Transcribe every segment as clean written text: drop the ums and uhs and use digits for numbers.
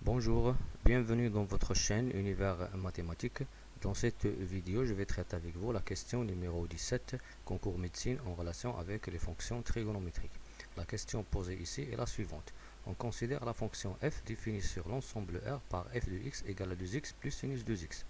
Bonjour, bienvenue dans votre chaîne Univers Mathématique. Dans cette vidéo, je vais traiter avec vous la question numéro 17, concours médecine en relation avec les fonctions trigonométriques. La question posée ici est la suivante. On considère la fonction f définie sur l'ensemble R par f de x égale à 2x plus sinus 2x.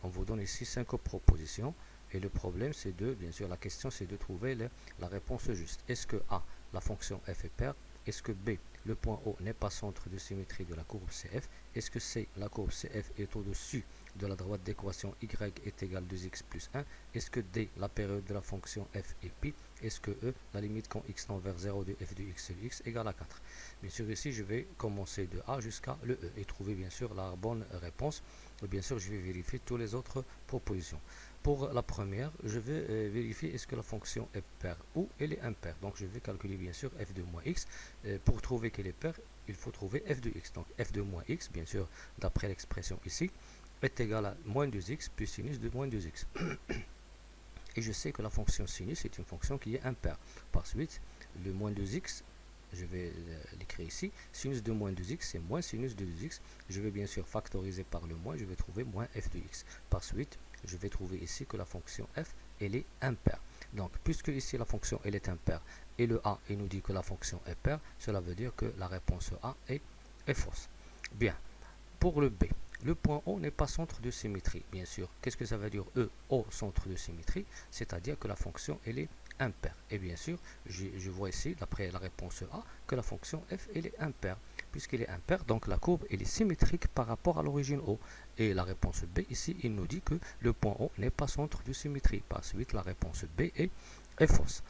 On vous donne ici 5 propositions et le problème c'est bien sûr la question c'est de trouver la réponse juste. Est-ce que A, la fonction f est paire? Est-ce que B, le point O n'est pas centre de symétrie de la courbe CF? Est-ce que C, la courbe CF est au-dessus de la droite d'équation y est égale 2x plus 1? Est-ce que D, la période de la fonction f est pi? Est-ce que E, la limite quand x tend vers 0 de f de x sur x égale à 4? Bien sûr ici je vais commencer de A jusqu'à le E et trouver bien sûr la bonne réponse. Bien sûr je vais vérifier toutes les autres propositions. Pour la première, je vais vérifier est-ce que la fonction est paire ou elle est impaire. Donc je vais calculer bien sûr f de moins x. Pour trouver qu'elle est paire, il faut trouver f de x. Donc f de moins x, bien sûr, d'après l'expression ici, est égal à moins 2x plus sinus de moins 2x. Et je sais que la fonction sinus est une fonction qui est impaire. Par suite, le moins 2x, je vais l'écrire ici, sinus de moins 2x, c'est moins sinus de 2x. Je vais bien sûr factoriser par le moins, je vais trouver moins f de x. Par suite, je vais trouver ici que la fonction f, elle est impaire. Donc, puisque ici la fonction elle est impaire et le a, il nous dit que la fonction est paire, cela veut dire que la réponse A est fausse. Bien, pour le B, le point O n'est pas centre de symétrie, bien sûr. Qu'est-ce que ça veut dire E, O, centre de symétrie? C'est-à-dire que la fonction elle est impaire. Et bien sûr, je vois ici, d'après la réponse A, que la fonction f elle est impaire. Puisqu'elle est impaire, donc la courbe elle est symétrique par rapport à l'origine O. Et la réponse B ici, il nous dit que le point O n'est pas centre de symétrie. Par suite, la réponse B est fausse.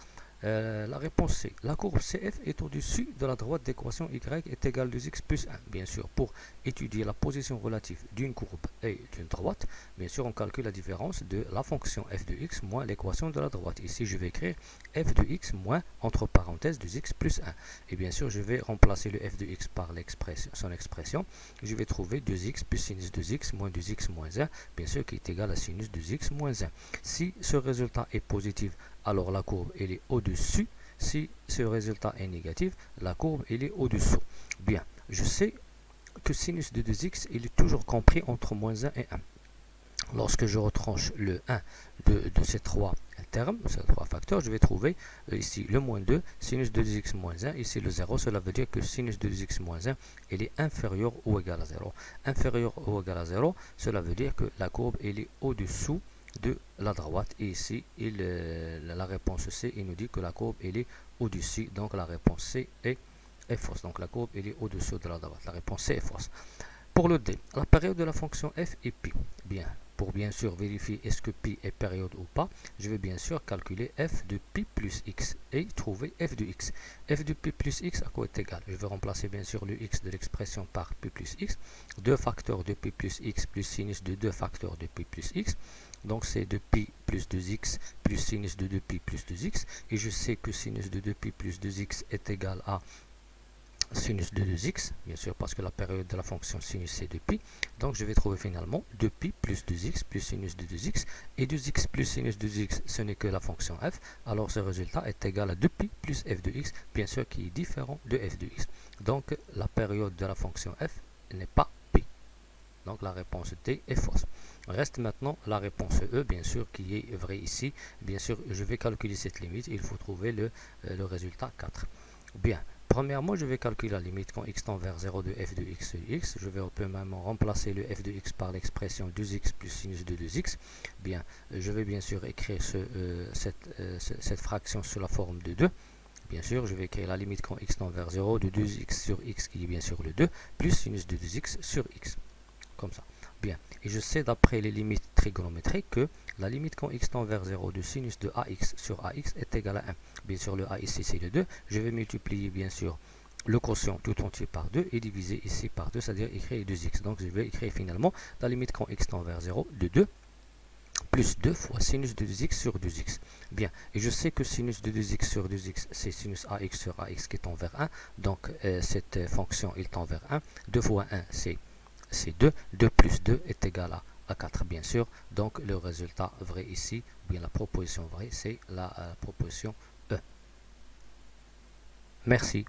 La réponse C. La courbe CF est au-dessus de la droite d'équation y est égale à 2x plus 1. Bien sûr, pour étudier la position relative d'une courbe et d'une droite, bien sûr, on calcule la différence de la fonction f de x moins l'équation de la droite. Ici, je vais écrire f de x moins, entre parenthèses, 2x plus 1. Et bien sûr, je vais remplacer le f de x par son expression. Je vais trouver 2x plus sinus 2x moins 2x moins 1, bien sûr, qui est égal à sinus 2x moins 1. Si ce résultat est positif, alors la courbe elle est au-dessus. Si ce résultat est négatif, la courbe elle est au-dessous. Bien, je sais que sinus de 2x il est toujours compris entre moins 1 et 1. Lorsque je retranche le 1 de ces trois termes, ces trois facteurs, je vais trouver ici le moins 2, sinus de 2x moins 1, ici le 0, cela veut dire que sinus de 2x moins 1, il est inférieur ou égal à 0. Inférieur ou égal à 0, cela veut dire que la courbe elle est au-dessous de la droite. Et ici, la réponse C, il nous dit que la courbe elle est au-dessus, donc la réponse C est fausse. Donc la courbe elle est au-dessous de la droite. La réponse C est fausse. Pour le D, la période de la fonction f est pi. Bien, pour bien sûr vérifier est-ce que pi est période ou pas, je vais bien sûr calculer f de pi plus x et trouver f de x. F de pi plus x à quoi est égal? Je vais remplacer bien sûr le x de l'expression par pi plus x. 2 facteurs de pi plus x plus sinus de 2 facteurs de pi plus x. Donc c'est 2pi plus 2x plus sinus de 2pi plus 2x. Et je sais que sinus de 2pi plus 2x est égal à sinus de 2x, bien sûr parce que la période de la fonction sinus c'est 2pi. Donc je vais trouver finalement 2pi plus 2x plus sinus de 2x. Et 2x plus sinus de 2x, ce n'est que la fonction f. Alors ce résultat est égal à 2pi plus f de x, bien sûr qui est différent de f de x. Donc la période de la fonction f n'est pas pi. Donc la réponse D est fausse. Reste maintenant la réponse E, bien sûr, qui est vraie ici. Bien sûr, je vais calculer cette limite. Il faut trouver le résultat 4. Bien. Premièrement, je vais calculer la limite quand x tend vers 0 de f de x sur x. Je vais premièrement remplacer le f de x par l'expression 2x plus sinus de 2x. Bien, je vais bien sûr écrire cette fraction sous la forme de 2. Bien sûr, je vais écrire la limite quand x tend vers 0 de 2x sur x, qui est bien sûr le 2, plus sinus de 2x sur x. Comme ça. Bien. Et je sais d'après les limites trigonométriques que la limite quand x tend vers 0 de sinus de ax sur ax est égale à 1. Bien sûr, le a ici c'est le 2. Je vais multiplier bien sûr le quotient tout entier par 2 et diviser ici par 2, c'est-à-dire écrire 2x. Donc je vais écrire finalement la limite quand x tend vers 0 de 2 plus 2 fois sinus de 2x sur 2x. Bien, et je sais que sinus de 2x sur 2x, c'est sinus ax sur ax qui tend vers 1. Donc cette fonction, il tend vers 1. 2 fois 1, c'est 2. 2 plus 2 est égal à 4, bien sûr. Donc le résultat vrai ici, bien la proposition vraie, c'est la proposition E. Merci.